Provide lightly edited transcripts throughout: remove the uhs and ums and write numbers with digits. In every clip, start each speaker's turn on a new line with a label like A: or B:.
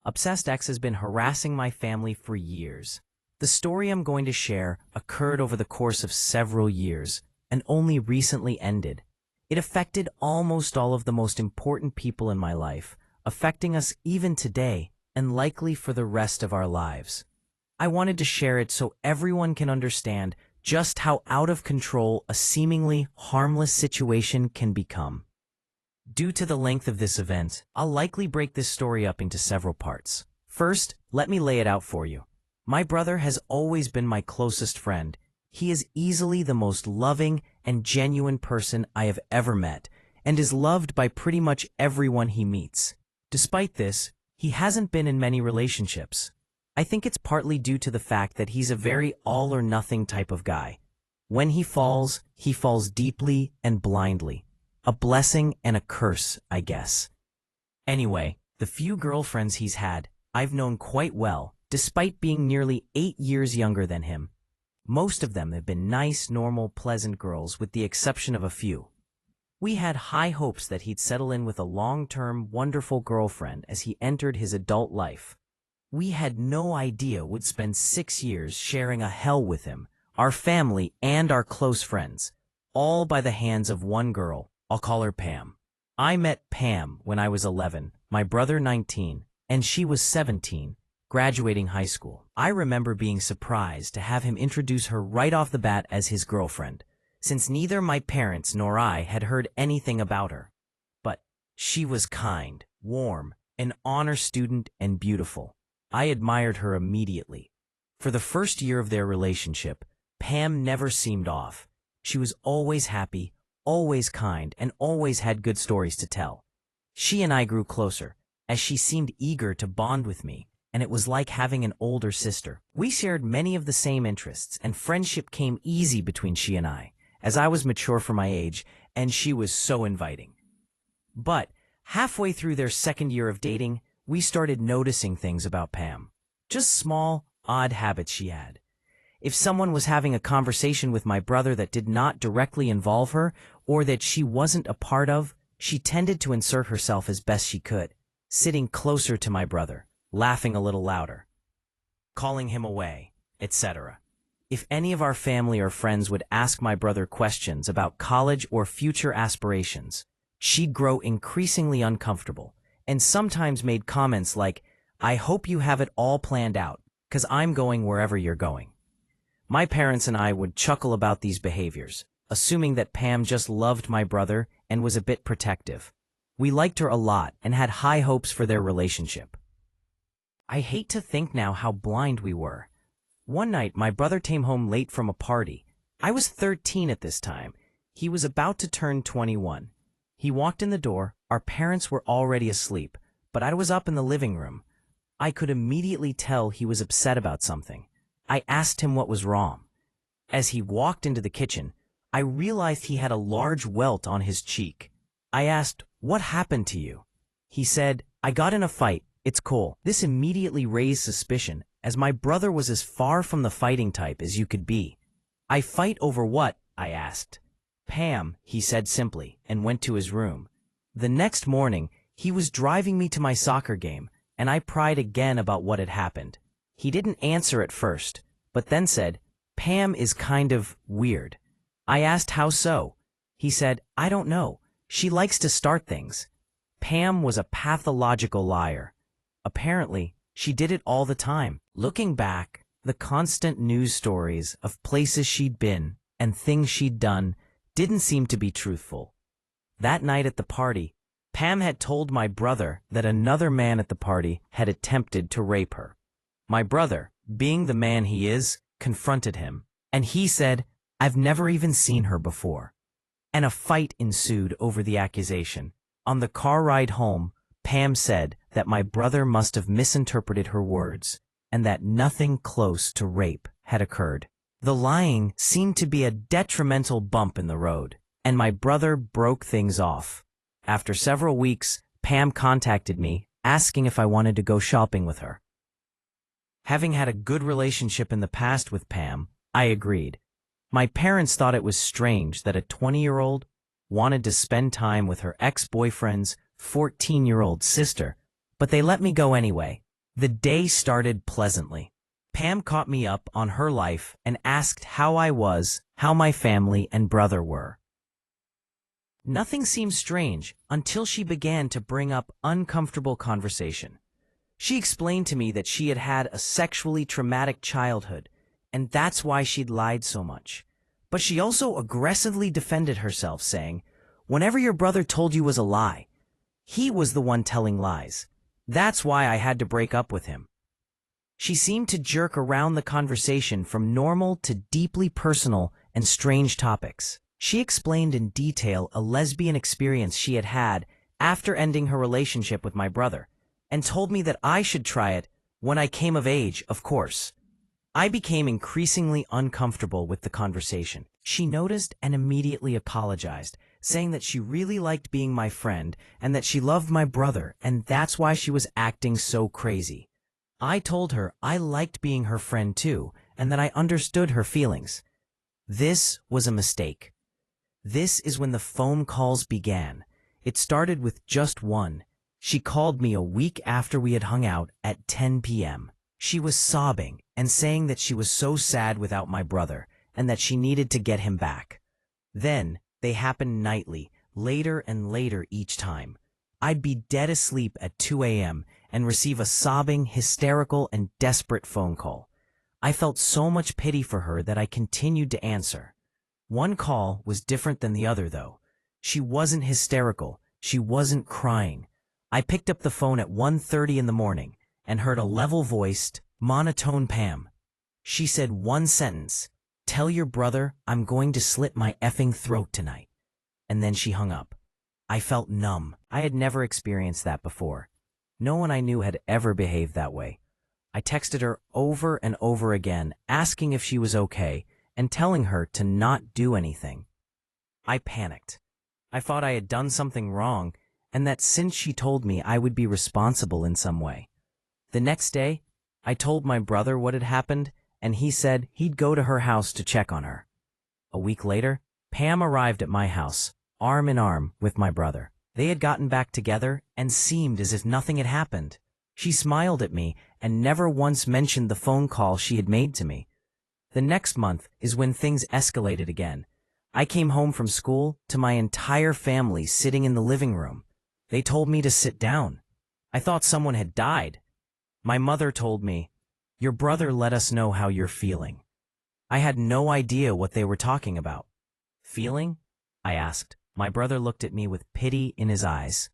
A: Obsessed X has been harassing my family for years. The story I'm going to share occurred over the course of several years and only recently ended. It affected almost all of the most important people in my life, affecting us even today and likely for the rest of our lives. I wanted to share it so everyone can understand just how out of control a seemingly harmless situation can become. Due to the length of this event, I'll likely break this story up into several parts. First, let me lay it out for you. My brother has always been my closest friend. He is easily the most loving and genuine person I have ever met, and is loved by pretty much everyone he meets. Despite this, he hasn't been in many relationships. I think it's partly due to the fact that he's a very all-or-nothing type of guy. When he falls deeply and blindly. A blessing and a curse, I guess. Anyway, the few girlfriends he's had, I've known quite well, despite being nearly 8 years younger than him. Most of them have been nice, normal, pleasant girls, with the exception of a few. We had high hopes that he'd settle in with a long-term, wonderful girlfriend as he entered his adult life. We had no idea we'd spend 6 years sharing a hell with him, our family, and our close friends, all by the hands of one girl. I'll call her Pam. I met Pam when I was 11, my brother 19, and she was 17, graduating high school. I remember being surprised to have him introduce her right off the bat as his girlfriend, since neither my parents nor I had heard anything about her. But she was kind, warm, an honor student, and beautiful. I admired her immediately. For the first year of their relationship, Pam never seemed off. She was always happy, always kind, and always had good stories to tell. She and I grew closer, as she seemed eager to bond with me, and it was like having an older sister. We shared many of the same interests, and friendship came easy between she and I, as I was mature for my age, and she was so inviting. But halfway through their second year of dating, we started noticing things about Pam. Just small, odd habits she had. If someone was having a conversation with my brother that did not directly involve her, or that she wasn't a part of, she tended to insert herself as best she could, sitting closer to my brother, laughing a little louder, calling him away, etc. If any of our family or friends would ask my brother questions about college or future aspirations, she'd grow increasingly uncomfortable, and sometimes made comments like, "I hope you have it all planned out, 'cause I'm going wherever you're going." My parents and I would chuckle about these behaviors, assuming that Pam just loved my brother and was a bit protective. We liked her a lot and had high hopes for their relationship. I hate to think now how blind we were. One night, my brother came home late from a party. I was 13 at this time. He was about to turn 21. He walked in the door. Our parents were already asleep, but I was up in the living room. I could immediately tell he was upset about something. I asked him what was wrong. As he walked into the kitchen, I realized he had a large welt on his cheek. I asked, "What happened to you?" He said, "I got in a fight. It's cool." This immediately raised suspicion, as my brother was as far from the fighting type as you could be. "I fight over what?" I asked. "Pam," he said simply, and went to his room. The next morning, he was driving me to my soccer game, and I pried again about what had happened. He didn't answer at first, but then said, "Pam is kind of weird." I asked how so. He said, "I don't know. She likes to start things." Pam was a pathological liar. Apparently, she did it all the time. Looking back, the constant news stories of places she'd been and things she'd done didn't seem to be truthful. That night at the party, Pam had told my brother that another man at the party had attempted to rape her. My brother, being the man he is, confronted him, and he said, "I've never even seen her before." And a fight ensued over the accusation. On the car ride home, Pam said that my brother must have misinterpreted her words, and that nothing close to rape had occurred. The lying seemed to be a detrimental bump in the road, and my brother broke things off. After several weeks, Pam contacted me, asking if I wanted to go shopping with her. Having had a good relationship in the past with Pam, I agreed. My parents thought it was strange that a 20-year-old wanted to spend time with her ex-boyfriend's 14-year-old sister, but they let me go anyway. The day started pleasantly. Pam caught me up on her life and asked how I was, how my family and brother were. Nothing seemed strange until she began to bring up uncomfortable conversation. She explained to me that she had had a sexually traumatic childhood, and that's why she'd lied so much. But she also aggressively defended herself, saying, "Whenever your brother told you was a lie, he was the one telling lies. That's why I had to break up with him." She seemed to jerk around the conversation from normal to deeply personal and strange topics. She explained in detail a lesbian experience she had had after ending her relationship with my brother, and told me that I should try it when I came of age, of course. I became increasingly uncomfortable with the conversation. She noticed and immediately apologized, saying that she really liked being my friend and that she loved my brother, and that's why she was acting so crazy. I told her I liked being her friend too, and that I understood her feelings. This was a mistake. This is when the phone calls began. It started with just one. She called me a week after we had hung out at 10 p.m. She was sobbing and saying that she was so sad without my brother and that she needed to get him back. Then, they happened nightly, later and later each time. I'd be dead asleep at 2 a.m. and receive a sobbing, hysterical, and desperate phone call. I felt so much pity for her that I continued to answer. One call was different than the other, though. She wasn't hysterical. She wasn't crying. I picked up the phone at 1:30 in the morning and heard a level-voiced, monotone Pam. She said one sentence, "Tell your brother I'm going to slit my effing throat tonight." And then she hung up. I felt numb. I had never experienced that before. No one I knew had ever behaved that way. I texted her over and over again, asking if she was okay, and telling her to not do anything. I panicked. I thought I had done something wrong, and that since she told me I would be responsible in some way. The next day, I told my brother what had happened, and he said he'd go to her house to check on her. A week later, Pam arrived at my house, arm in arm with my brother. They had gotten back together and seemed as if nothing had happened. She smiled at me and never once mentioned the phone call she had made to me. The next month is when things escalated again. I came home from school to my entire family sitting in the living room. They told me to sit down. I thought someone had died. My mother told me, "Your brother let us know how you're feeling." I had no idea what they were talking about. "Feeling?" I asked. My brother looked at me with pity in his eyes.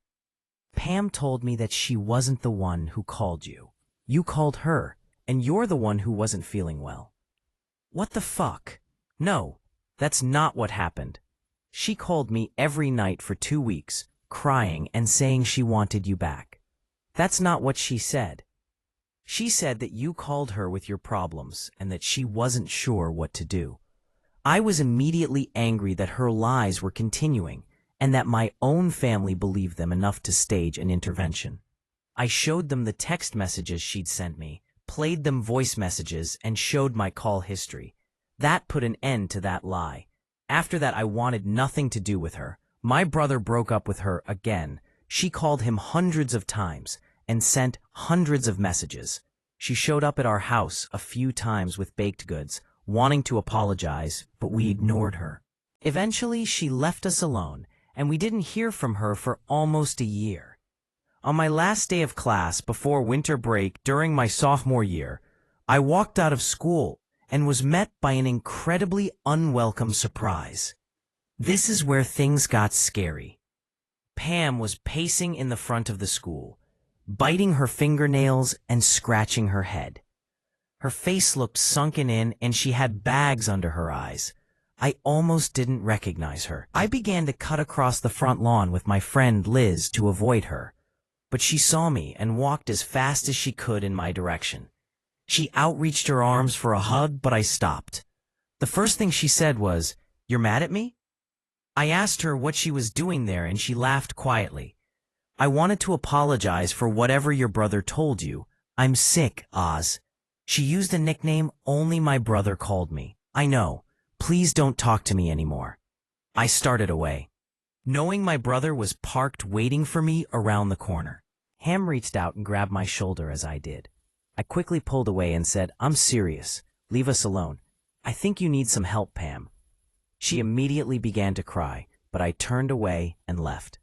A: "Pam told me that she wasn't the one who called you. You called her, and you're the one who wasn't feeling well." "What the fuck? No, that's not what happened. She called me every night for 2 weeks, crying and saying she wanted you back. That's not what she said. She said that you called her with your problems and that she wasn't sure what to do." I was immediately angry that her lies were continuing and that my own family believed them enough to stage an intervention. I showed them the text messages she'd sent me, played them voice messages, and showed my call history. That put an end to that lie. After that, I wanted nothing to do with her. My brother broke up with her again. She called him hundreds of times and sent hundreds of messages. She showed up at our house a few times with baked goods, wanting to apologize, but we ignored her. Eventually, she left us alone, and we didn't hear from her for almost a year. On my last day of class before winter break during my sophomore year, I walked out of school and was met by an incredibly unwelcome surprise. This is where things got scary. Pam was pacing in the front of the school, biting her fingernails and scratching her head. Her face looked sunken in and she had bags under her eyes. I almost didn't recognize her. I began to cut across the front lawn with my friend Liz to avoid her, but she saw me and walked as fast as she could in my direction. She outreached her arms for a hug, but I stopped. The first thing she said was, "You're mad at me?" I asked her what she was doing there and she laughed quietly. "I wanted to apologize for whatever your brother told you. I'm sick, Oz." She used a nickname only my brother called me. "I know. Please don't talk to me anymore." I started away, knowing my brother was parked waiting for me around the corner. Pam reached out and grabbed my shoulder as I did. I quickly pulled away and said, "I'm serious. Leave us alone. I think you need some help, Pam." She immediately began to cry, but I turned away and left.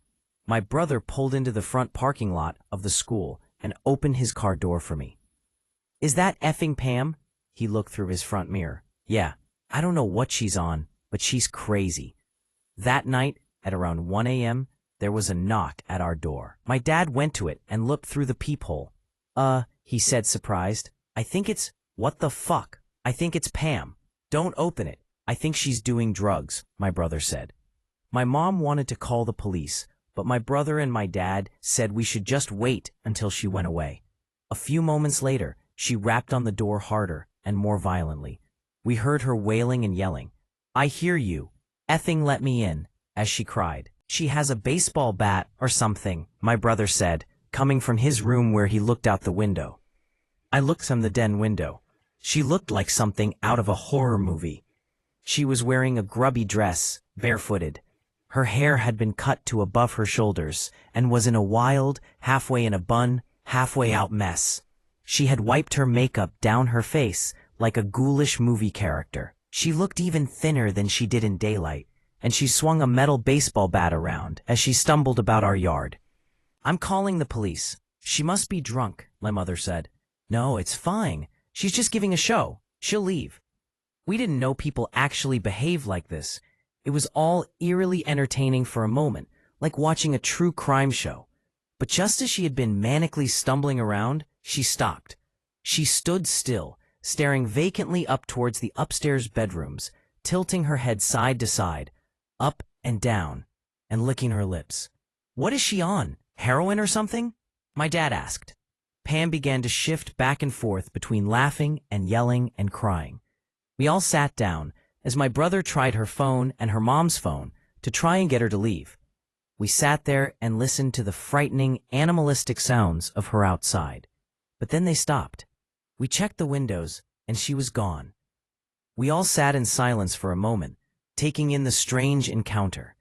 A: My brother pulled into the front parking lot of the school and opened his car door for me. "Is that effing Pam?" He looked through his front mirror. "Yeah, I don't know what she's on, but she's crazy." That night, at around 1 a.m., there was a knock at our door. My dad went to it and looked through the peephole. He said, surprised. What the fuck? I think it's Pam. Don't open it. I think she's doing drugs," my brother said. My mom wanted to call the police, but my brother and my dad said we should just wait until she went away. A few moments later, she rapped on the door harder and more violently. We heard her wailing and yelling, "I hear you. Effing let me in," as she cried. "She has a baseball bat or something," my brother said, coming from his room where he looked out the window. I looked from the den window. She looked like something out of a horror movie. She was wearing a grubby dress, barefooted. Her hair had been cut to above her shoulders and was in a wild, halfway in a bun, halfway out mess. She had wiped her makeup down her face like a ghoulish movie character. She looked even thinner than she did in daylight, and she swung a metal baseball bat around as she stumbled about our yard. "I'm calling the police. She must be drunk," my mother said. "No, it's fine. She's just giving a show. She'll leave." We didn't know people actually behave like this. It was all eerily entertaining for a moment, like watching a true crime show. But just as she had been manically stumbling around, she stopped. She stood still, staring vacantly up towards the upstairs bedrooms, tilting her head side to side, up and down, and licking her lips. "What is she on? Heroin or something?" my dad asked. Pam began to shift back and forth between laughing and yelling and crying. We all sat down as my brother tried her phone and her mom's phone to try and get her to leave. We sat there and listened to the frightening, animalistic sounds of her outside. But then they stopped. We checked the windows, and she was gone. We all sat in silence for a moment, taking in the strange encounter.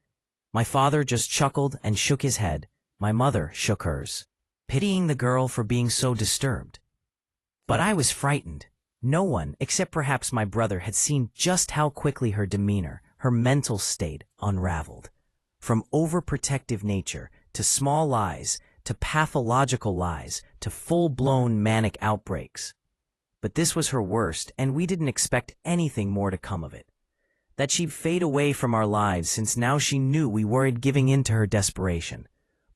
A: My father just chuckled and shook his head. My mother shook hers, pitying the girl for being so disturbed. But I was frightened. No one, except perhaps my brother, had seen just how quickly her demeanor, her mental state, unraveled. From overprotective nature, to small lies, to pathological lies, to full-blown manic outbreaks. But this was her worst, and we didn't expect anything more to come of it. That she'd fade away from our lives, since now she knew we weren't giving in to her desperation.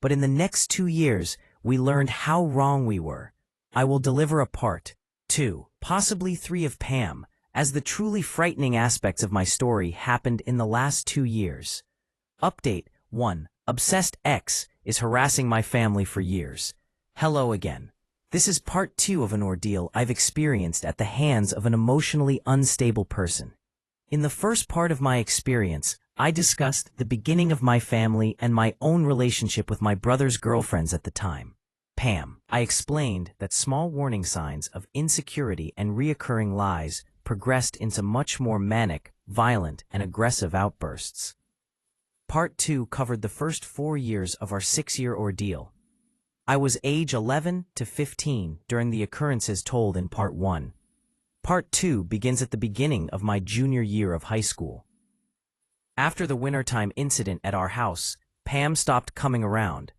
A: But in the next 2 years, we learned how wrong we were. I will deliver a part 2, possibly 3 of Pam, as the truly frightening aspects of my story happened in the last 2 years. Update 1. Obsessed X is harassing my family for years. Hello again. This is part 2 of an ordeal I've experienced at the hands of an emotionally unstable person. In the first part of my experience, I discussed the beginning of my family and my own relationship with my brother's girlfriends at the time, Pam. I explained that small warning signs of insecurity and reoccurring lies progressed into much more manic, violent, and aggressive outbursts. Part 2 covered the first 4 years of our 6-year ordeal. I was age 11 to 15 during the occurrences told in Part 1. Part 2 begins at the beginning of my junior year of high school. After the wintertime incident at our house, Pam stopped coming around.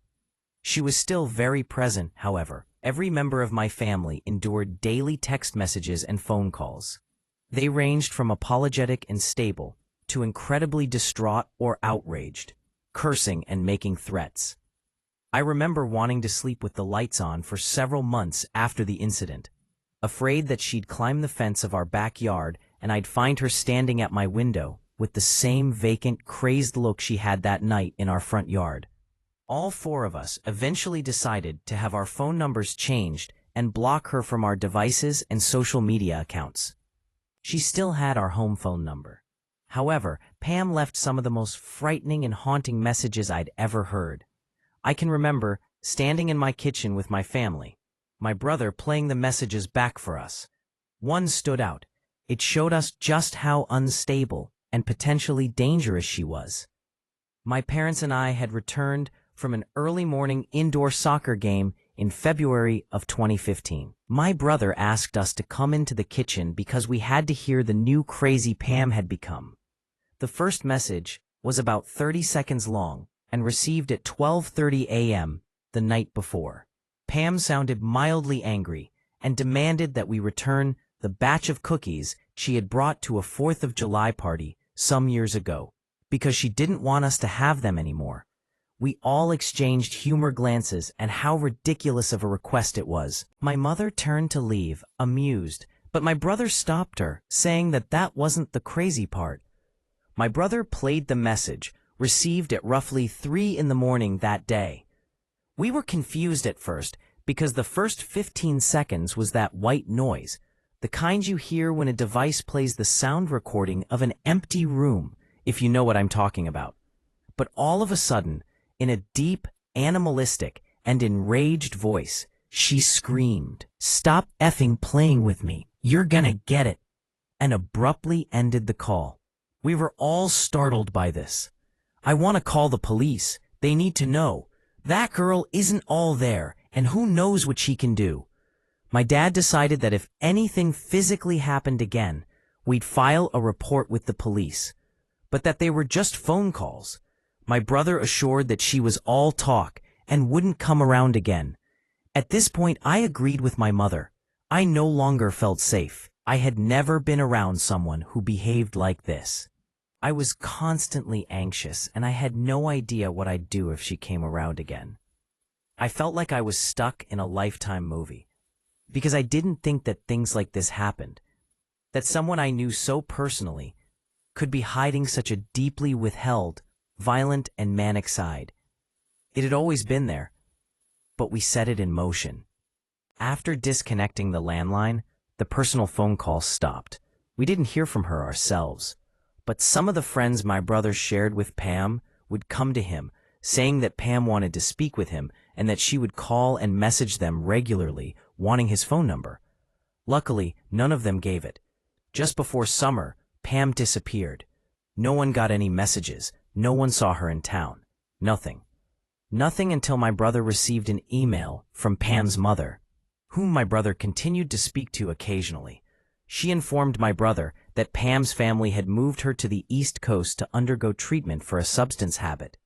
A: She was still very present, however. Every member of my family endured daily text messages and phone calls. They ranged from apologetic and stable to incredibly distraught or outraged, cursing and making threats. I remember wanting to sleep with the lights on for several months after the incident, afraid that she'd climb the fence of our backyard and I'd find her standing at my window with the same vacant, crazed look she had that night in our front yard. All 4 of us eventually decided to have our phone numbers changed and block her from our devices and social media accounts. She still had our home phone number. However, Pam left some of the most frightening and haunting messages I'd ever heard. I can remember standing in my kitchen with my family, my brother playing the messages back for us. One stood out. It showed us just how unstable and potentially dangerous she was. My parents and I had returned from an early morning indoor soccer game in February of 2015. My brother asked us to come into the kitchen because we had to hear the new crazy Pam had become. The first message was about 30 seconds long and received at 12:30 a.m. the night before. Pam sounded mildly angry and demanded that we return the batch of cookies she had brought to a 4th of July party some years ago, because she didn't want us to have them anymore. We all exchanged humor glances at how ridiculous of a request it was. My mother turned to leave, amused, but my brother stopped her, saying that that wasn't the crazy part. My brother played the message, received at roughly 3 in the morning that day. We were confused at first because the first 15 seconds was that white noise, the kind you hear when a device plays the sound recording of an empty room, if you know what I'm talking about. But all of a sudden, in a deep, animalistic, and enraged voice, she screamed, "Stop effing playing with me, you're gonna get it," and abruptly ended the call. We were all startled by this. "I want to call the police. They need to know. That girl isn't all there, and who knows what she can do." My dad decided that if anything physically happened again, we'd file a report with the police, but that they were just phone calls. My brother assured that she was all talk and wouldn't come around again. At this point, I agreed with my mother. I no longer felt safe. I had never been around someone who behaved like this. I was constantly anxious, and I had no idea what I'd do if she came around again. I felt like I was stuck in a Lifetime movie, because I didn't think that things like this happened, that someone I knew so personally could be hiding such a deeply withheld, violent and manic side. It had always been there, but we set it in motion. After disconnecting the landline, the personal phone calls stopped. We didn't hear from her ourselves, but some of the friends my brother shared with Pam would come to him, saying that Pam wanted to speak with him and that she would call and message them regularly, wanting his phone number. Luckily, none of them gave it. Just before summer, Pam disappeared. No one got any messages. No one saw her in town. Nothing. Nothing until my brother received an email from Pam's mother, whom my brother continued to speak to occasionally. She informed my brother that Pam's family had moved her to the East Coast to undergo treatment for a substance habit.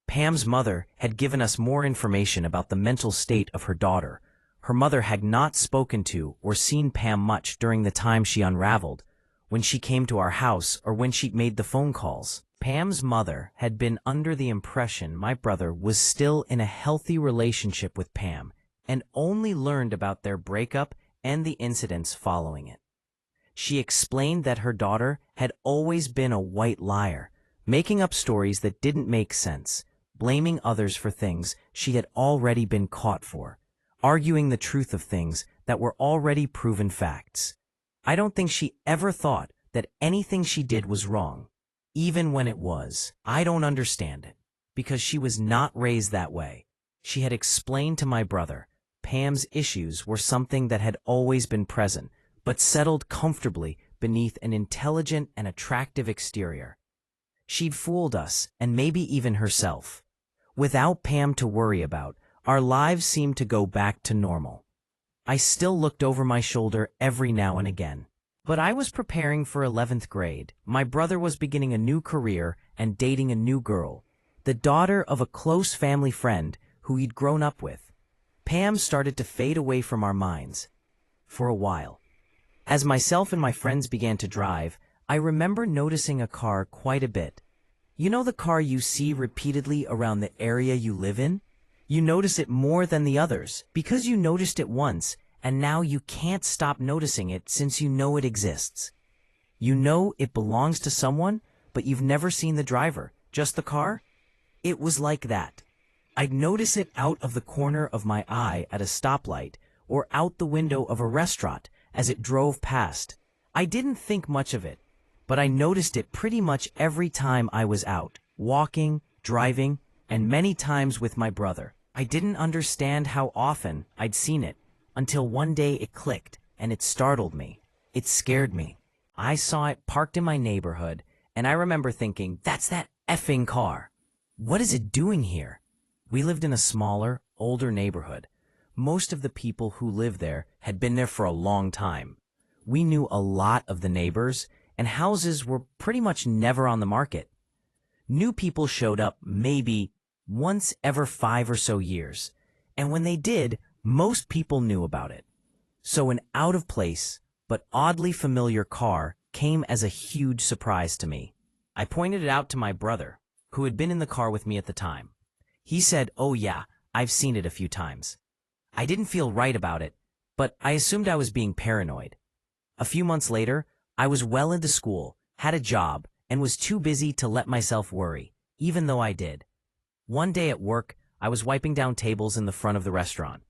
A: Pam's mother had given us more information about the mental state of her daughter. Her mother had not spoken to or seen Pam much during the time she unraveled, when she came to our house or when she made the phone calls. Pam's mother had been under the impression my brother was still in a healthy relationship with Pam and only learned about their breakup and the incidents following it. She explained that her daughter had always been a white liar, making up stories that didn't make sense, blaming others for things she had already been caught for, arguing the truth of things that were already proven facts. I don't think she ever thought that anything she did was wrong, even when it was. I don't understand it, because she was not raised that way. She had explained to my brother Pam's issues were something that had always been present, but settled comfortably beneath an intelligent and attractive exterior. She'd fooled us, and maybe even herself. Without Pam to worry about, our lives seemed to go back to normal. I still looked over my shoulder every now and again. But I was preparing for 11th grade. My brother was beginning a new career and dating a new girl, the daughter of a close family friend who he'd grown up with. Pam started to fade away from our minds for a while. As myself and my friends began to drive, I remember noticing a car quite a bit. You know the car you see repeatedly around the area you live in? You notice it more than the others because you noticed it once, and now you can't stop noticing it since you know it exists. You know it belongs to someone, but you've never seen the driver, just the car? It was like that. I'd notice it out of the corner of my eye at a stoplight or out the window of a restaurant as it drove past. I didn't think much of it, but I noticed it pretty much every time I was out, walking, driving, and many times with my brother. I didn't understand how often I'd seen it, until one day it clicked, and it startled me. It scared me. I saw it parked in my neighborhood, and I remember thinking, that's that effing car. What is it doing here? We lived in a smaller, older neighborhood. Most of the people who lived there had been there for a long time. We knew a lot of the neighbors, and houses were pretty much never on the market. New people showed up maybe once every 5 or so years, and when they did, most people knew about it. So an out-of-place but oddly familiar car came as a huge surprise to me. I pointed it out to my brother, who had been in the car with me at the time. He said, "Oh yeah, I've seen it a few times." I didn't feel right about it, but I assumed I was being paranoid. A few months later, I was well into school, had a job, and was too busy to let myself worry, even though I did. One day at work, I was wiping down tables in the front of the restaurant.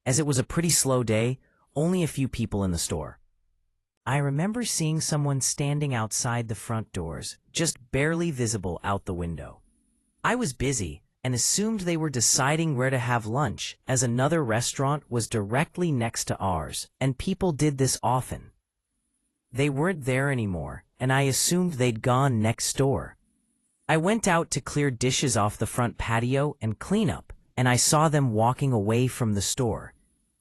A: As it was a pretty slow day, only a few people in the store. I remember seeing someone standing outside the front doors, just barely visible out the window. I was busy and assumed they were deciding where to have lunch, as another restaurant was directly next to ours, and people did this often. They weren't there anymore, and I assumed they'd gone next door. I went out to clear dishes off the front patio and clean up, and I saw them walking away from the store,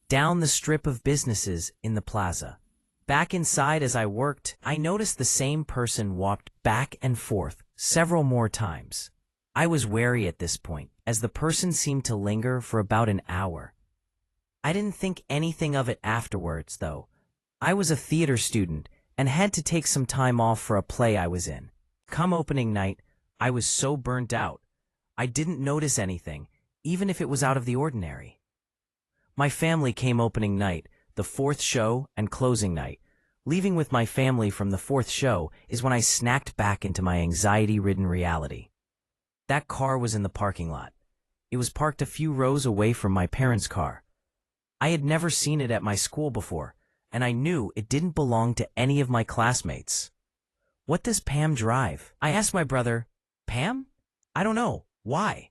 A: down the strip of businesses in the plaza. Back inside as I worked, I noticed the same person walked back and forth several more times. I was wary at this point, as the person seemed to linger for about an hour. I didn't think anything of it afterwards, though. I was a theater student and had to take some time off for a play I was in. Come opening night, I was so burnt out, I didn't notice anything, even if it was out of the ordinary. My family came opening night, the fourth show, and closing night. Leaving with my family from the fourth show is when I snapped back into my anxiety-ridden reality. That car was in the parking lot. It was parked a few rows away from my parents' car. I had never seen it at my school before, and I knew it didn't belong to any of my classmates. "What does Pam drive?" I asked my brother. "Pam? I don't know. Why?"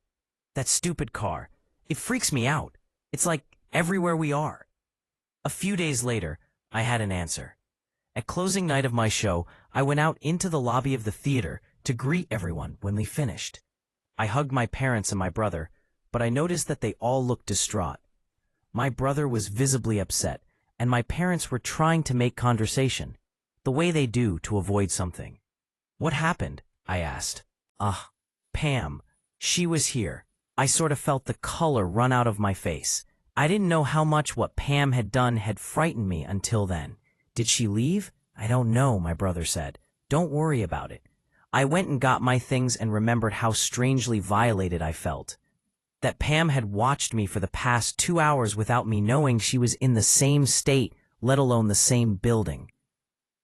A: "That stupid car. It freaks me out. It's like everywhere we are." A few days later, I had an answer. At closing night of my show, I went out into the lobby of the theater to greet everyone when we finished. I hugged my parents and my brother, but I noticed that they all looked distraught. My brother was visibly upset, and my parents were trying to make conversation, the way they do to avoid something. "What happened?" I asked. Pam. She was here." I sort of felt the color run out of my face. I didn't know how much what Pam had done had frightened me until then. "Did she leave?" "I don't know," my brother said. "Don't worry about it." I went and got my things and remembered how strangely violated I felt. That Pam had watched me for the past 2 hours without me knowing she was in the same state, let alone the same building.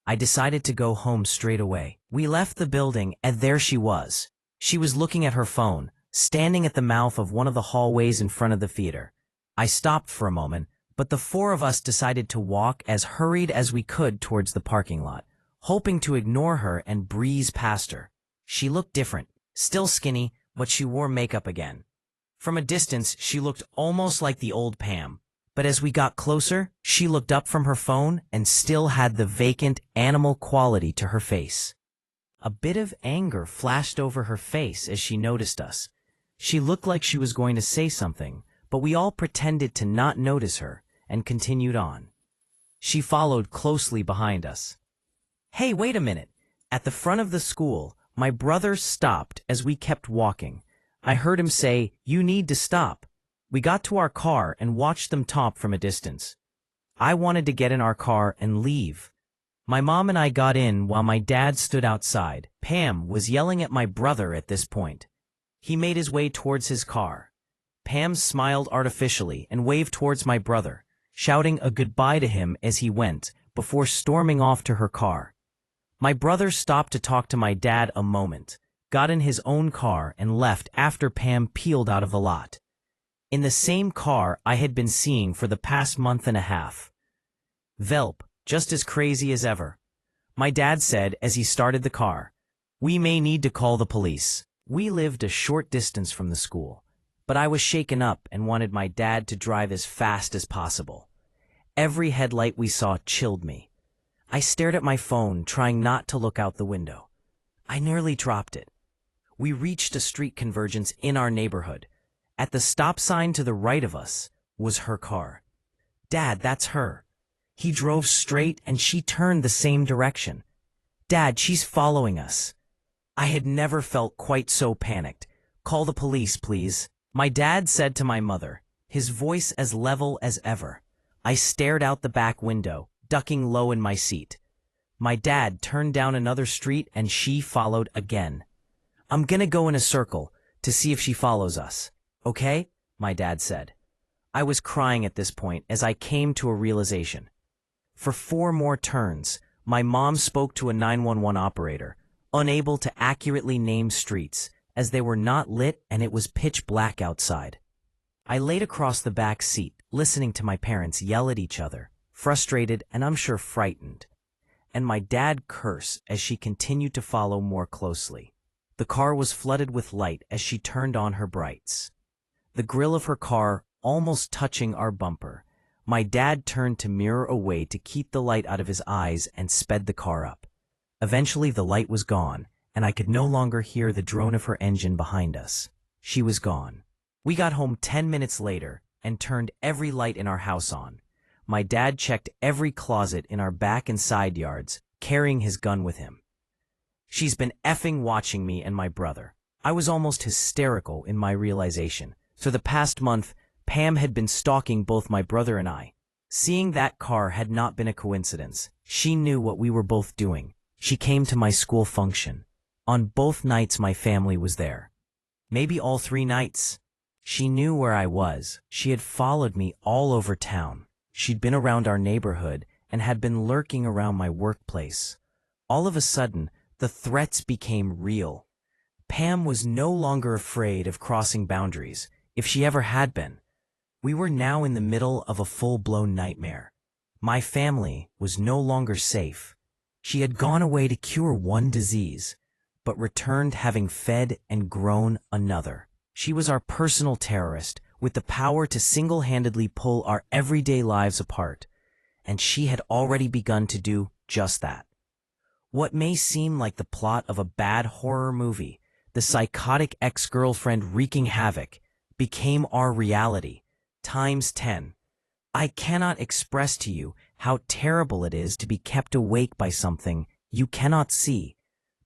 A: I decided to go home straight away. We left the building, and there she was. She was looking at her phone, standing at the mouth of one of the hallways in front of the theater. I stopped for a moment, but the four of us decided to walk as hurried as we could towards the parking lot, hoping to ignore her and breeze past her. She looked different, still skinny, but she wore makeup again. From a distance, she looked almost like the old Pam. But as we got closer, she looked up from her phone and still had the vacant, animal quality to her face. A bit of anger flashed over her face as she noticed us. She looked like she was going to say something, but we all pretended to not notice her and continued on. She followed closely behind us. "Hey, wait a minute." At the front of the school, my brother stopped as we kept walking. I heard him say, "You need to stop." We got to our car and watched them talk from a distance. I wanted to get in our car and leave. My mom and I got in while my dad stood outside. Pam was yelling at my brother at this point. He made his way towards his car. Pam smiled artificially and waved towards my brother, shouting a goodbye to him as he went, before storming off to her car. My brother stopped to talk to my dad a moment, got in his own car and left after Pam peeled out of the lot. In the same car I had been seeing for the past month and a half. Velp, just as crazy as ever. My dad said as he started the car, "We may need to call the police." We lived a short distance from the school, but I was shaken up and wanted my dad to drive as fast as possible. Every headlight we saw chilled me. I stared at my phone, trying not to look out the window. I nearly dropped it. We reached a street convergence in our neighborhood. At the stop sign to the right of us, was her car. "Dad, that's her." He drove straight and she turned the same direction. "Dad, she's following us." I had never felt quite so panicked. "Call the police, please," my dad said to my mother, his voice as level as ever. I stared out the back window, ducking low in my seat. My dad turned down another street and she followed again. "I'm gonna go in a circle to see if she follows us, okay?" my dad said. I was crying at this point as I came to a realization. For 4 more turns, my mom spoke to a 911 operator, unable to accurately name streets, as they were not lit and it was pitch black outside. I laid across the back seat, listening to my parents yell at each other, frustrated and I'm sure frightened, and my dad curse as she continued to follow more closely. The car was flooded with light as she turned on her brights. The grill of her car almost touching our bumper. My dad turned to mirror away to keep the light out of his eyes and sped the car up. Eventually the light was gone, and I could no longer hear the drone of her engine behind us. She was gone. We got home 10 minutes later and turned every light in our house on. My dad checked every closet in our back and side yards, carrying his gun with him. "She's been effing watching me and my brother." I was almost hysterical in my realization. For the past month, Pam had been stalking both my brother and I. Seeing that car had not been a coincidence. She knew what we were both doing. She came to my school function. On both nights my family was there. Maybe all 3 nights. She knew where I was. She had followed me all over town. She'd been around our neighborhood and had been lurking around my workplace. All of a sudden, the threats became real. Pam was no longer afraid of crossing boundaries, if she ever had been. We were now in the middle of a full-blown nightmare. My family was no longer safe. She had gone away to cure one disease, but returned having fed and grown another. She was our personal terrorist, with the power to single-handedly pull our everyday lives apart, and she had already begun to do just that. What may seem like the plot of a bad horror movie, the psychotic ex-girlfriend wreaking havoc, became our reality, times 10. I cannot express to you how terrible it is to be kept awake by something you cannot see,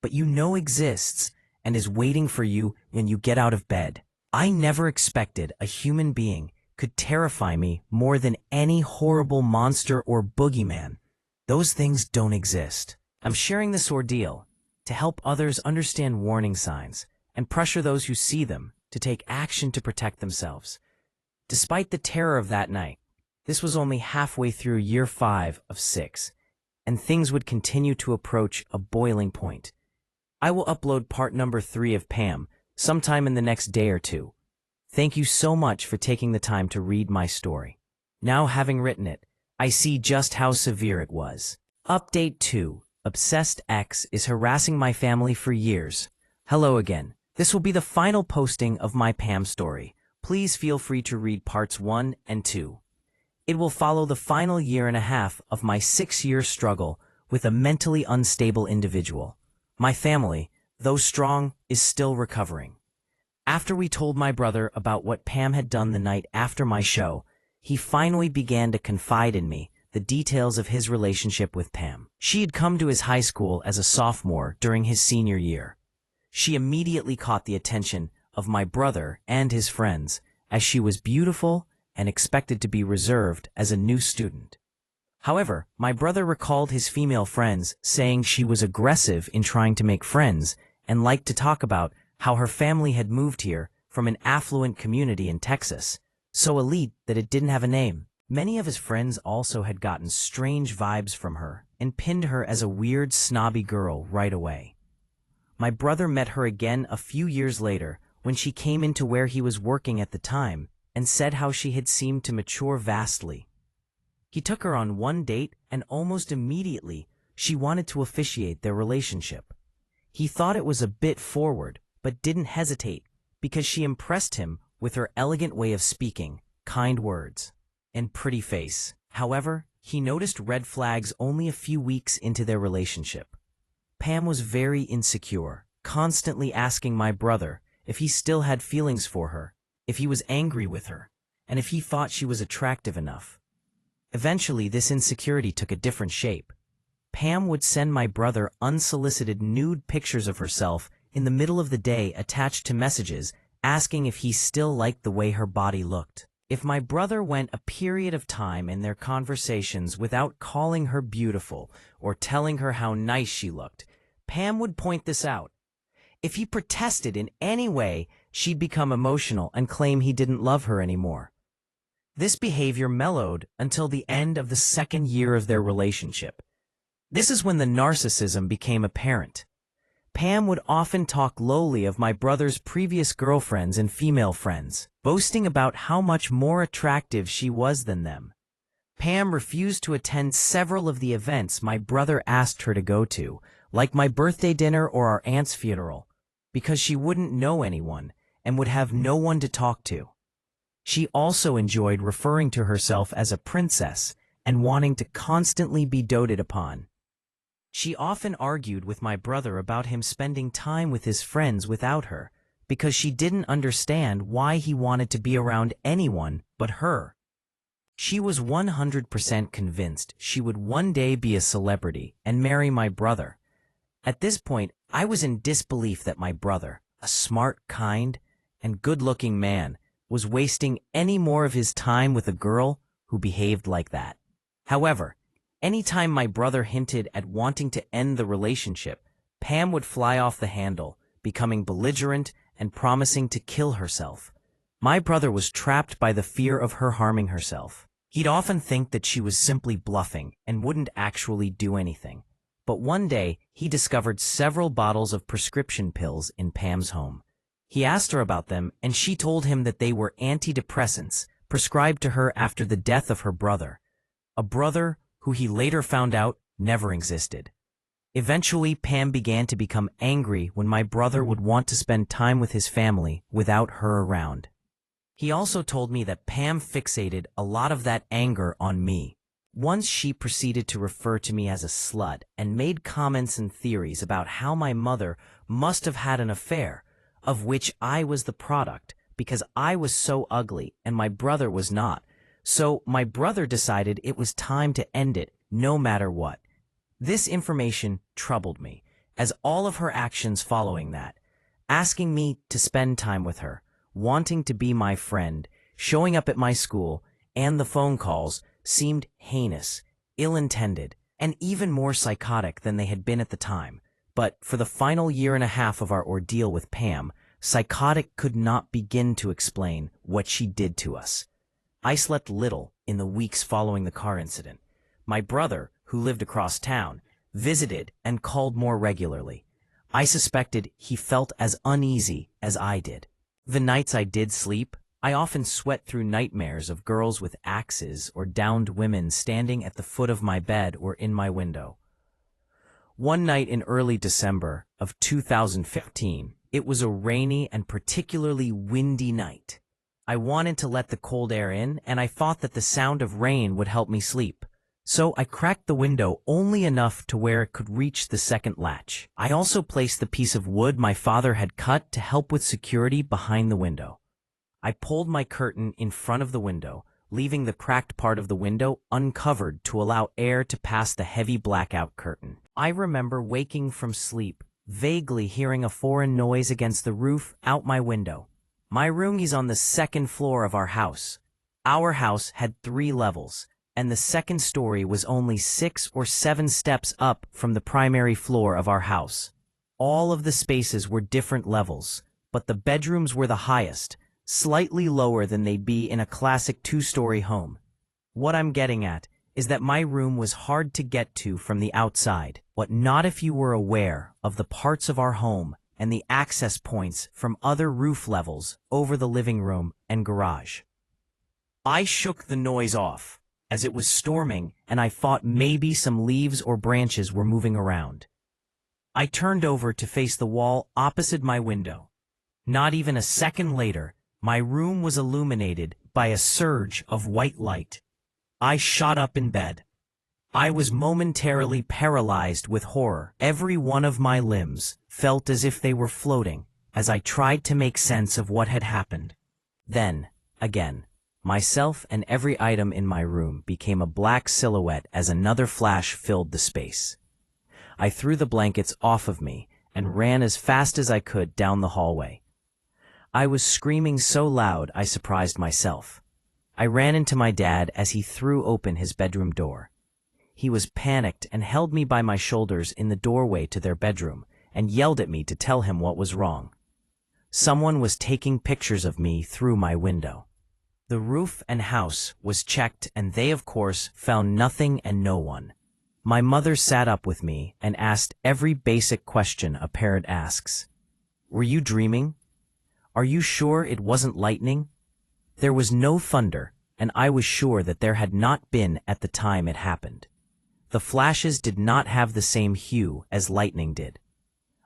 A: but you know exists and is waiting for you when you get out of bed. I never expected a human being could terrify me more than any horrible monster or boogeyman. Those things don't exist. I'm sharing this ordeal to help others understand warning signs and pressure those who see them to take action to protect themselves. Despite the terror of that night, this was only halfway through year 5 of 6, and things would continue to approach a boiling point. I will upload part number 3 of Pam sometime in the next day or 2. Thank you so much for taking the time to read my story. Now, having written it, I see just how severe it was. Update 2. Obsessed X is harassing my family for years. Hello again. This will be the final posting of my Pam story. Please feel free to read parts 1 and 2. It will follow the final year and a half of my 6-year struggle with a mentally unstable individual. My family, though strong, is still recovering. After we told my brother about what Pam had done the night after my show, he finally began to confide in me the details of his relationship with Pam. She had come to his high school as a sophomore during his senior year. She immediately caught the attention of my brother and his friends, as she was beautiful and expected to be reserved as a new student. However, my brother recalled his female friends saying she was aggressive in trying to make friends and liked to talk about how her family had moved here from an affluent community in Texas, so elite that it didn't have a name. Many of his friends also had gotten strange vibes from her and pinned her as a weird, snobby girl right away. My brother met her again a few years later when she came into where he was working at the time and said how she had seemed to mature vastly. He took her on one date and almost immediately she wanted to officiate their relationship. He thought it was a bit forward, but didn't hesitate because she impressed him with her elegant way of speaking, kind words, and pretty face. However, he noticed red flags only a few weeks into their relationship. Pam was very insecure, constantly asking my brother if he still had feelings for her, if he was angry with her, and if he thought she was attractive enough. Eventually, this insecurity took a different shape. Pam would send my brother unsolicited nude pictures of herself in the middle of the day attached to messages, asking if he still liked the way her body looked. If my brother went a period of time in their conversations without calling her beautiful or telling her how nice she looked, Pam would point this out. If he protested in any way, she'd become emotional and claim he didn't love her anymore. This behavior mellowed until the end of the second year of their relationship. This is when the narcissism became apparent. Pam would often talk lowly of my brother's previous girlfriends and female friends, boasting about how much more attractive she was than them. Pam refused to attend several of the events my brother asked her to go to, like my birthday dinner or our aunt's funeral, because she wouldn't know anyone and would have no one to talk to. She also enjoyed referring to herself as a princess and wanting to constantly be doted upon. She often argued with my brother about him spending time with his friends without her, because she didn't understand why he wanted to be around anyone but her. She was 100% convinced she would one day be a celebrity and marry my brother. At this point, I was in disbelief that my brother, a smart, kind, and good-looking man, was wasting any more of his time with a girl who behaved like that. However, anytime my brother hinted at wanting to end the relationship, Pam would fly off the handle, becoming belligerent and promising to kill herself. My brother was trapped by the fear of her harming herself. He'd often think that she was simply bluffing and wouldn't actually do anything. But one day, he discovered several bottles of prescription pills in Pam's home. He asked her about them, and she told him that they were antidepressants prescribed to her after the death of her brother, a brother who he later found out never existed. Eventually, Pam began to become angry when my brother would want to spend time with his family without her around. He also told me that Pam fixated a lot of that anger on me. Once she proceeded to refer to me as a slut and made comments and theories about how my mother must have had an affair, of which I was the product because I was so ugly and my brother was not. So my brother decided it was time to end it no matter what. This information troubled me, as all of her actions following that, asking me to spend time with her, wanting to be my friend, showing up at my school, and the phone calls seemed heinous, ill-intended, and even more psychotic than they had been at the time. But for the final year and a half of our ordeal with Pam, psychotic could not begin to explain what she did to us. I slept little in the weeks following the car incident. My brother, who lived across town, visited and called more regularly. I suspected he felt as uneasy as I did. The nights I did sleep, I often sweat through nightmares of girls with axes or downed women standing at the foot of my bed or in my window. One night in early December of 2015, it was a rainy and particularly windy night. I wanted to let the cold air in, and I thought that the sound of rain would help me sleep. So I cracked the window only enough to where it could reach the second latch. I also placed the piece of wood my father had cut to help with security behind the window. I pulled my curtain in front of the window, leaving the cracked part of the window uncovered to allow air to pass the heavy blackout curtain. I remember waking from sleep, vaguely hearing a foreign noise against the roof out my window. My room is on the second floor of our house. Our house had 3 levels, and the second story was only 6 or 7 steps up from the primary floor of our house. All of the spaces were different levels, but the bedrooms were the highest, slightly lower than they'd be in a classic 2-story home. What I'm getting at is that my room was hard to get to from the outside, but not if you were aware of the parts of our home and the access points from other roof levels over the living room and garage. I shook the noise off, as it was storming and I thought maybe some leaves or branches were moving around. I turned over to face the wall opposite my window. Not even a second later, my room was illuminated by a surge of white light. I shot up in bed. I was momentarily paralyzed with horror. Every one of my limbs felt as if they were floating as I tried to make sense of what had happened. Then, again, Myself and every item in my room became a black silhouette as another flash filled the space. I threw the blankets off of me and ran as fast as I could down the hallway. I was screaming so loud I surprised myself. I ran into my dad as he threw open his bedroom door. He was panicked and held me by my shoulders in the doorway to their bedroom and yelled at me to tell him what was wrong. Someone was taking pictures of me through my window. The roof and house was checked and they, of course, found nothing and no one. My mother sat up with me and asked every basic question a parent asks. Were you dreaming? Are you sure it wasn't lightning? There was no thunder, and I was sure that there had not been at the time it happened. The flashes did not have the same hue as lightning did.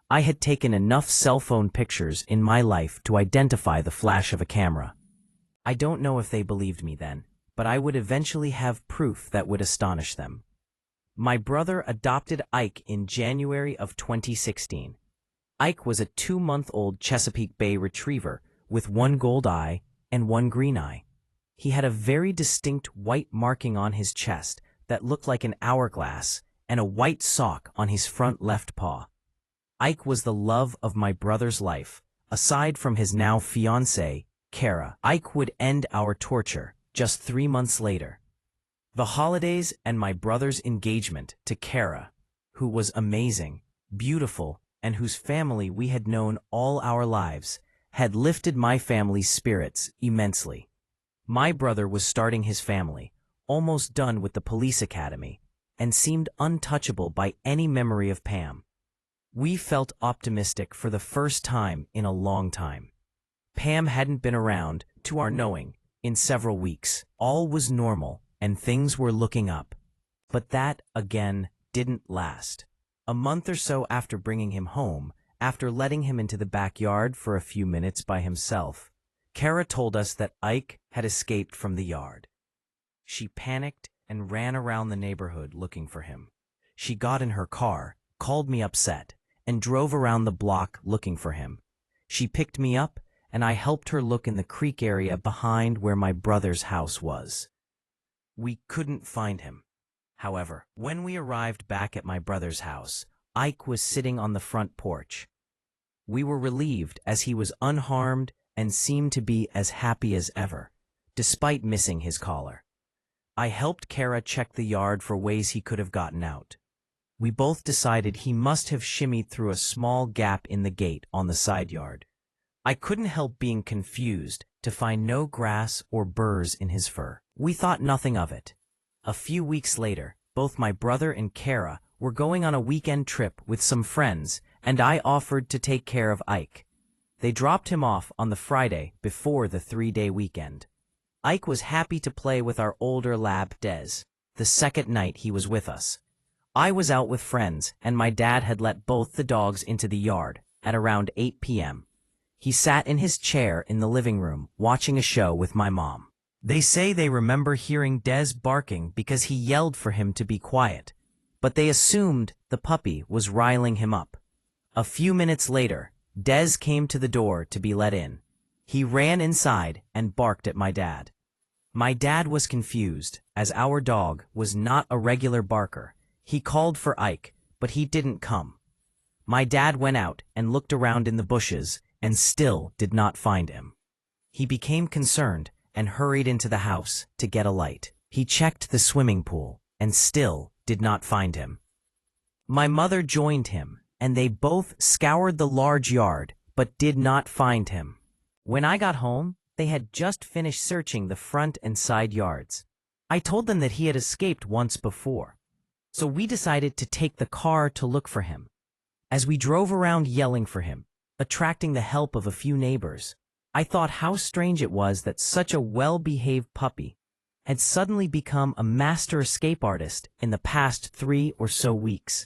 A: I had taken enough cell phone pictures in my life to identify the flash of a camera. I don't know if they believed me then, but I would eventually have proof that would astonish them. My brother adopted Ike in January of 2016. Ike was a 2-month-old Chesapeake Bay Retriever with one gold eye and one green eye. He had a very distinct white marking on his chest that looked like an hourglass and a white sock on his front left paw. Ike was the love of my brother's life. Aside from his now fiancée, Kara, Ike would end our torture just 3 months later. The holidays and my brother's engagement to Kara, who was amazing, beautiful, and whose family we had known all our lives, had lifted my family's spirits immensely. My brother was starting his family, almost done with the police academy, and seemed untouchable by any memory of Pam. We felt optimistic for the first time in a long time. Pam hadn't been around, to our knowing, in several weeks. All was normal, and things were looking up. But that, again, didn't last. A month or so after bringing him home, after letting him into the backyard for a few minutes by himself, Kara told us that Ike had escaped from the yard. She panicked and ran around the neighborhood looking for him. She got in her car, called me upset, and drove around the block looking for him. She picked me up, and I helped her look in the creek area behind where my brother's house was. We couldn't find him. However, when we arrived back at my brother's house, Ike was sitting on the front porch. We were relieved as he was unharmed and seemed to be as happy as ever, despite missing his collar. I helped Kara check the yard for ways he could have gotten out. We both decided he must have shimmied through a small gap in the gate on the side yard. I couldn't help being confused to find no grass or burrs in his fur. We thought nothing of it. A few weeks later, both my brother and Kara were going on a weekend trip with some friends, and I offered to take care of Ike. They dropped him off on the Friday before the 3-day weekend. Ike was happy to play with our older lab, Des, the second night he was with us. I was out with friends, and my dad had let both the dogs into the yard at around 8 p.m. He sat in his chair in the living room, watching a show with my mom. They say they remember hearing Des barking because he yelled for him to be quiet, but they assumed the puppy was riling him up. A few minutes later, Des came to the door to be let in. He ran inside and barked at my dad. My dad was confused, as our dog was not a regular barker. He called for Ike, but he didn't come. My dad went out and looked around in the bushes and still did not find him. He became concerned and hurried into the house to get a light. He checked the swimming pool and still did not find him. My mother joined him, and they both scoured the large yard but did not find him. When I got home, they had just finished searching the front and side yards. I told them that he had escaped once before, so we decided to take the car to look for him. As we drove around yelling for him, attracting the help of a few neighbors, I thought how strange it was that such a well-behaved puppy had suddenly become a master escape artist in the past 3 or so weeks.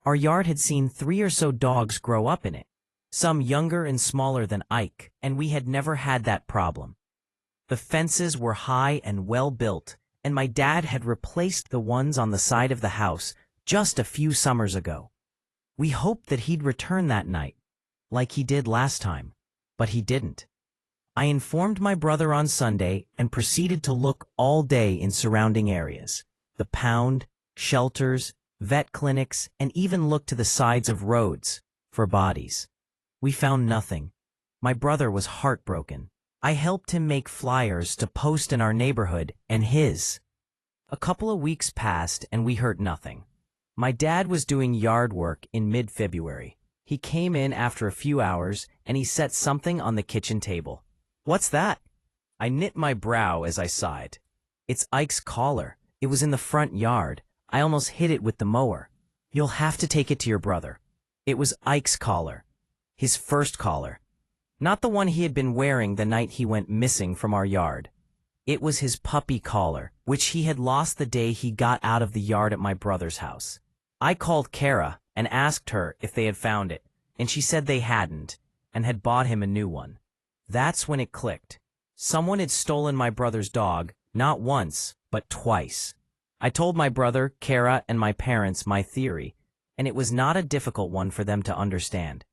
A: Our yard had seen 3 or so dogs grow up in it, some younger and smaller than Ike, and we had never had that problem. The fences were high and well built, and my dad had replaced the ones on the side of the house just a few summers ago. We hoped that he'd return that night, like he did last time, but he didn't. I informed my brother on Sunday and proceeded to look all day in surrounding areas. The pound, shelters, vet clinics, and even looked to the sides of roads for bodies. We found nothing. My brother was heartbroken. I helped him make flyers to post in our neighborhood and his. A couple of weeks passed and we heard nothing. My dad was doing yard work in mid-February. He came in after a few hours and he set something on the kitchen table. "What's that?" I knit my brow as I sighed. "It's Ike's collar. It was in the front yard. I almost hit it with the mower. You'll have to take it to your brother." It was Ike's collar. His first collar. Not the one he had been wearing the night he went missing from our yard. It was his puppy collar, which he had lost the day he got out of the yard at my brother's house. I called Kara and asked her if they had found it, and she said they hadn't, and had bought him a new one. That's when it clicked. Someone had stolen my brother's dog, not once, but twice. I told my brother, Kara, and my parents my theory, and it was not a difficult one for them to understand.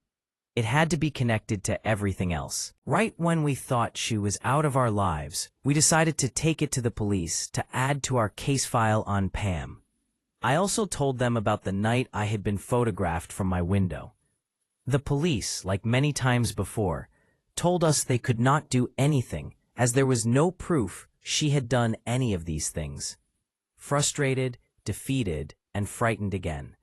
A: It had to be connected to everything else. Right when we thought she was out of our lives, we decided to take it to the police to add to our case file on Pam. I also told them about the night I had been photographed from my window. The police, like many times before, told us they could not do anything as there was no proof she had done any of these things. Frustrated, defeated, and frightened again.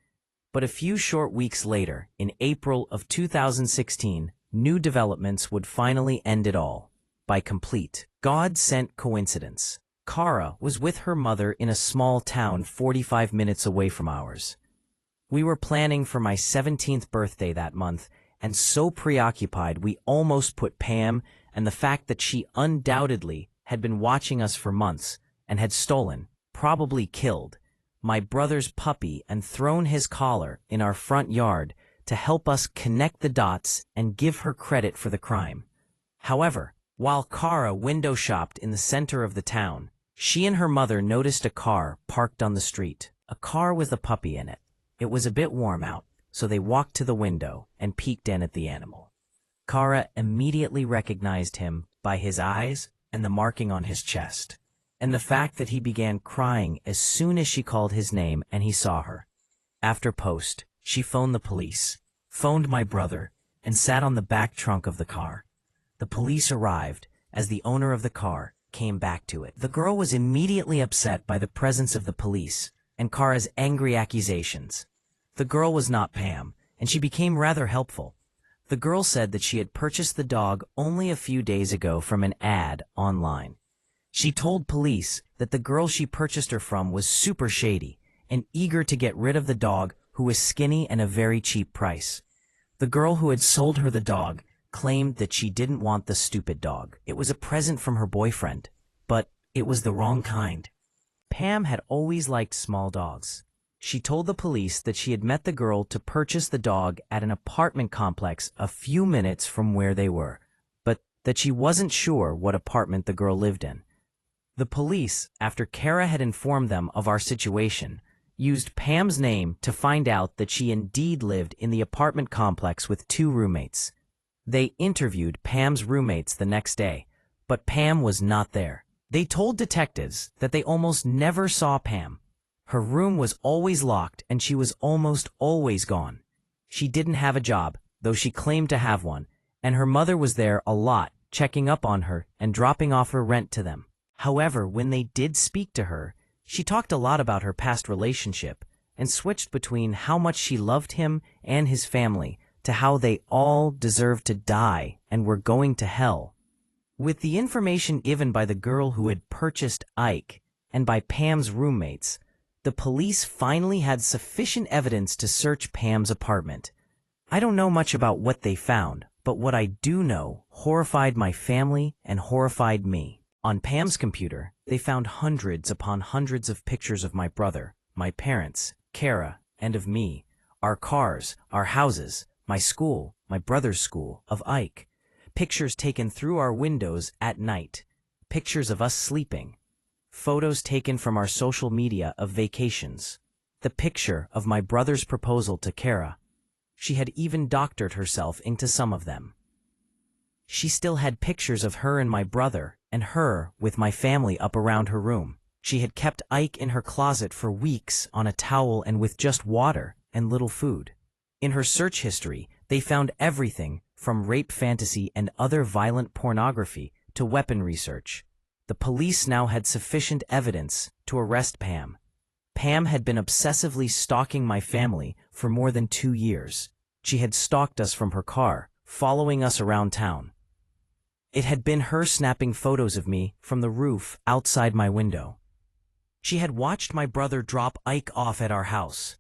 A: But a few short weeks later, in April of 2016, new developments would finally end it all. By complete, God-sent coincidence. Kara was with her mother in a small town 45 minutes away from ours. We were planning for my 17th birthday that month, and so preoccupied we almost put Pam and the fact that she undoubtedly had been watching us for months and had stolen, probably killed, my brother's puppy and thrown his collar in our front yard to help us connect the dots and give her credit for the crime. However, while Kara window shopped in the center of the town, she and her mother noticed a car parked on the street. A car with a puppy in it. It was a bit warm out, so they walked to the window and peeked in at the animal. Kara immediately recognized him by his eyes and the marking on his chest, and the fact that he began crying as soon as she called his name and he saw her. After post, she phoned the police, phoned my brother, and sat on the back trunk of the car. The police arrived as the owner of the car came back to it. The girl was immediately upset by the presence of the police and Kara's angry accusations. The girl was not Pam, and she became rather helpful. The girl said that she had purchased the dog only a few days ago from an ad online. She told police that the girl she purchased her from was super shady and eager to get rid of the dog, who was skinny and a very cheap price. The girl who had sold her the dog claimed that she didn't want the stupid dog. It was a present from her boyfriend, but it was the wrong kind. Pam had always liked small dogs. She told the police that she had met the girl to purchase the dog at an apartment complex a few minutes from where they were, but that she wasn't sure what apartment the girl lived in. The police, after Kara had informed them of our situation, used Pam's name to find out that she indeed lived in the apartment complex with 2 roommates. They interviewed Pam's roommates the next day, but Pam was not there. They told detectives that they almost never saw Pam. Her room was always locked and she was almost always gone. She didn't have a job, though she claimed to have one, and her mother was there a lot, checking up on her and dropping off her rent to them. However, when they did speak to her, she talked a lot about her past relationship and switched between how much she loved him and his family to how they all deserved to die and were going to hell. With the information given by the girl who had purchased Ike and by Pam's roommates, the police finally had sufficient evidence to search Pam's apartment. I don't know much about what they found, but what I do know horrified my family and horrified me. On Pam's computer, they found hundreds upon hundreds of pictures of my brother, my parents, Kara, and of me, our cars, our houses, my school, my brother's school, of Ike, pictures taken through our windows at night, pictures of us sleeping, photos taken from our social media of vacations, the picture of my brother's proposal to Kara. She had even doctored herself into some of them. She still had pictures of her and my brother, and her with my family up around her room. She had kept Ike in her closet for weeks on a towel and with just water and little food. In her search history, they found everything from rape fantasy and other violent pornography to weapon research. The police now had sufficient evidence to arrest Pam. Pam had been obsessively stalking my family for more than 2 years. She had stalked us from her car, following us around town. It had been her snapping photos of me from the roof outside my window. She had watched my brother drop Ike off at our house.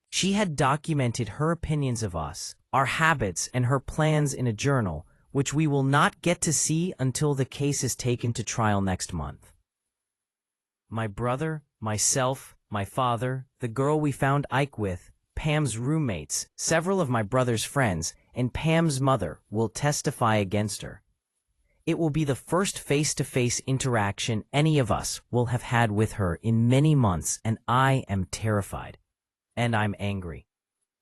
A: She had documented her opinions of us, our habits, and her plans in a journal, which we will not get to see until the case is taken to trial next month. My brother, myself, my father, the girl we found Ike with, Pam's roommates, several of my brother's friends, and Pam's mother will testify against her. It will be the first face-to-face interaction any of us will have had with her in many months, and I am terrified. And I'm angry.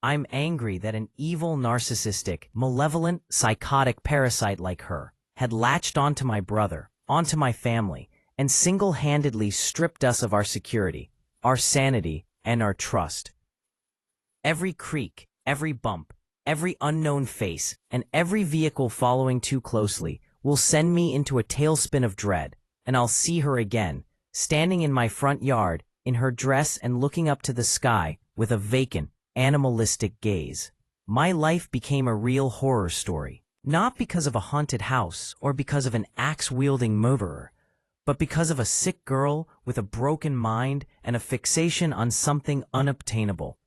A: I'm angry that an evil, narcissistic, malevolent, psychotic parasite like her had latched onto my brother, onto my family, and single-handedly stripped us of our security, our sanity, and our trust. Every creak, every bump, every unknown face, and every vehicle following too closely will send me into a tailspin of dread, and I'll see her again, standing in my front yard, in her dress and looking up to the sky with a vacant, animalistic gaze. My life became a real horror story, not because of a haunted house or because of an axe-wielding murderer, but because of a sick girl with a broken mind and a fixation on something unobtainable.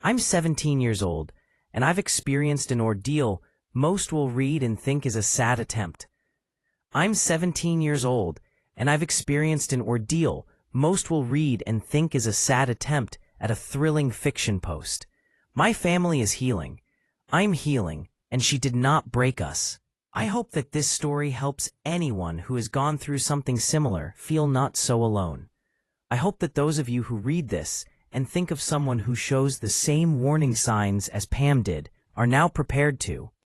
A: I'm 17 years old, and I've experienced an ordeal most will read and think is a sad attempt. I'm 17 years old, and I've experienced an ordeal most will read and think is a sad attempt at a thrilling fiction post. My family is healing. I'm healing, and she did not break us. I hope that this story helps anyone who has gone through something similar feel not so alone. I hope that those of you who read this and think of someone who shows the same warning signs as Pam did are now prepared to